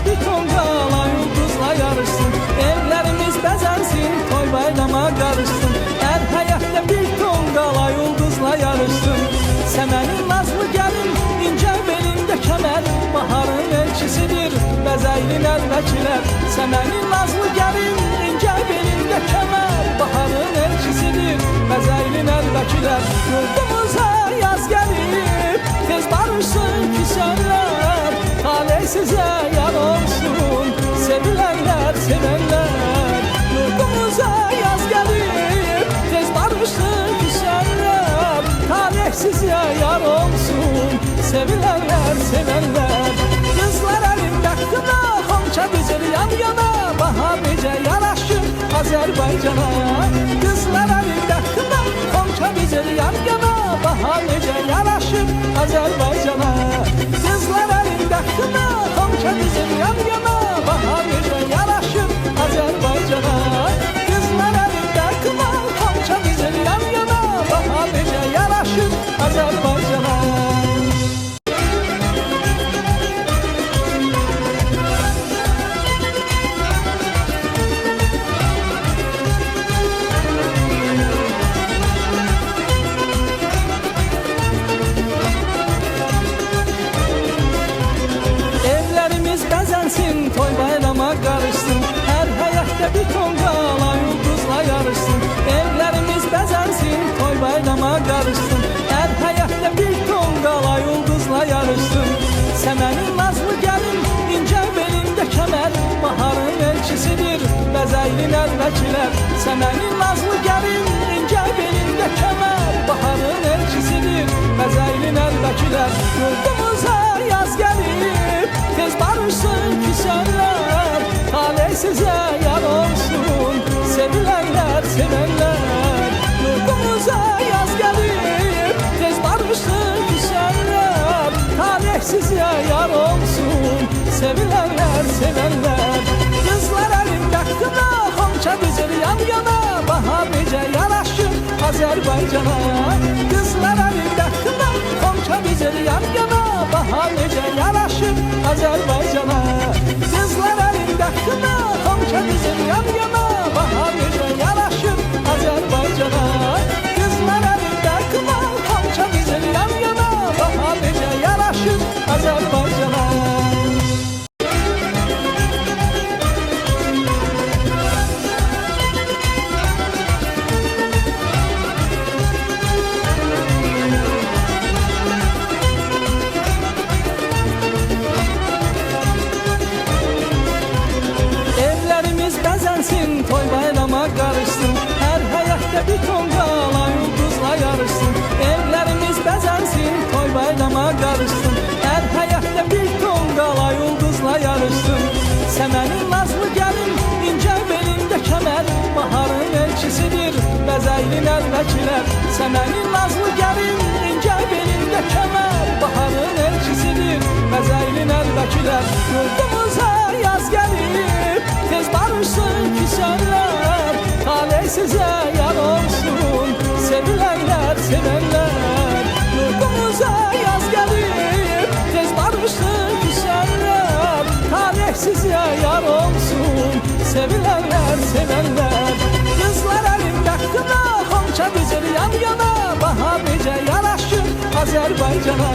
bir tonqala ulduzla yarışsın. Evlərimiz bəzənsin, toy bayrama qarışsın. Hər həyətdə bir tonqala ulduzla yarışsın. Səmənin nazlı gəlin, incə belində kəmər, baharın elçisidir bəzəkli nəlvəkilər. Səmənin nazlı gəlin, incə belində kəmər, baharın elçisidir bəzəkli nəlvəkilər. Yurdumuza yaz gəlib, tez barışsın küsənlər, taley sizə yar olsun, sevilərlər, sevənlər. Yurdumuza yaz gəlib, tez barışsın küsənlər, taley sizə yar olsun, sevilərlər, sevənlər. Qızlar əlində qına, xonça dizir yan yana, baha necə yaraşır Azərbaycana. Qızlar əlində qına, xonça dizir yan yana, baha necə yaraşır Azərbaycana. Qızlar əlində qına, xonça dizir yan yana, baha necə yaraşır Azərbaycana. Qızlar əlində qına, xonça dizir yan yana, baha necə yaraşır Azərbaycana. Toy bayrama qarışsın, hər həyətdə bir tonqala ulduzla yarışsın. Evlərimiz bəzənsin, toy bayrama qarışsın, hər həyətdə bir tonqala ulduzla yarışsın. Səmənin nazlı gəlin, incə belində kəmər, baharın elçisidir bəzəkli nəlvəkilər. Səmənin nazlı gəlin, incə belində kəmər, baharın elçisidir bəzəkli nəlvəkilər. Yurdumuza yaz gəlib, tez barışsın küsənlər, taley sizə yar olsun, sevilərlər, sevənlər. Yurdumuza yaz gəlib, tez barışsın küsənlər, taley sizə yar olsun, sevilərlər, sevənlər. Qızlar əlində qına, xonça dizir yan yana, baha necə yaraşır Azərbaycana. Qızlar əlində qına, xonça dizir yan yana, baha necə yaraşır Azərbaycana. Qızlar əlində qına, xonça dizir yan yana, baha necə yaraşır Azərbaycana. Qızlar əlində qına, xonça dizir yan yana, baha necə yaraşır Azərbaycana. Toy bayrama qarışsın, hər həyətdə bir tonqala ulduzla yarışsın. Evlərimiz bəzənsin, toy bayrama qarışsın, hər həyətdə bir tonqala ulduzla yarışsın. Səmənin nazlı gəlin, incə belində kəmər, baharın elçisidir bəzəkli nəlvəkilər. Səmənin nazlı gəlin, incə belində kəmər, baharın elçisidir bəzəkli nəlvəkilər. Yurdumuza yaz gəlib, tez barışsın küsənlər, taley sizə yar olsun, sevilərlər, sevənlər. Yurdumuza yaz gəlib, tez barışsın küsənlər, taley sizə yar olsun, sevilərlər, sevənlər. Qızlar əlində qına, xonça dizir yan yana, baha necə yaraşır Azərbaycana.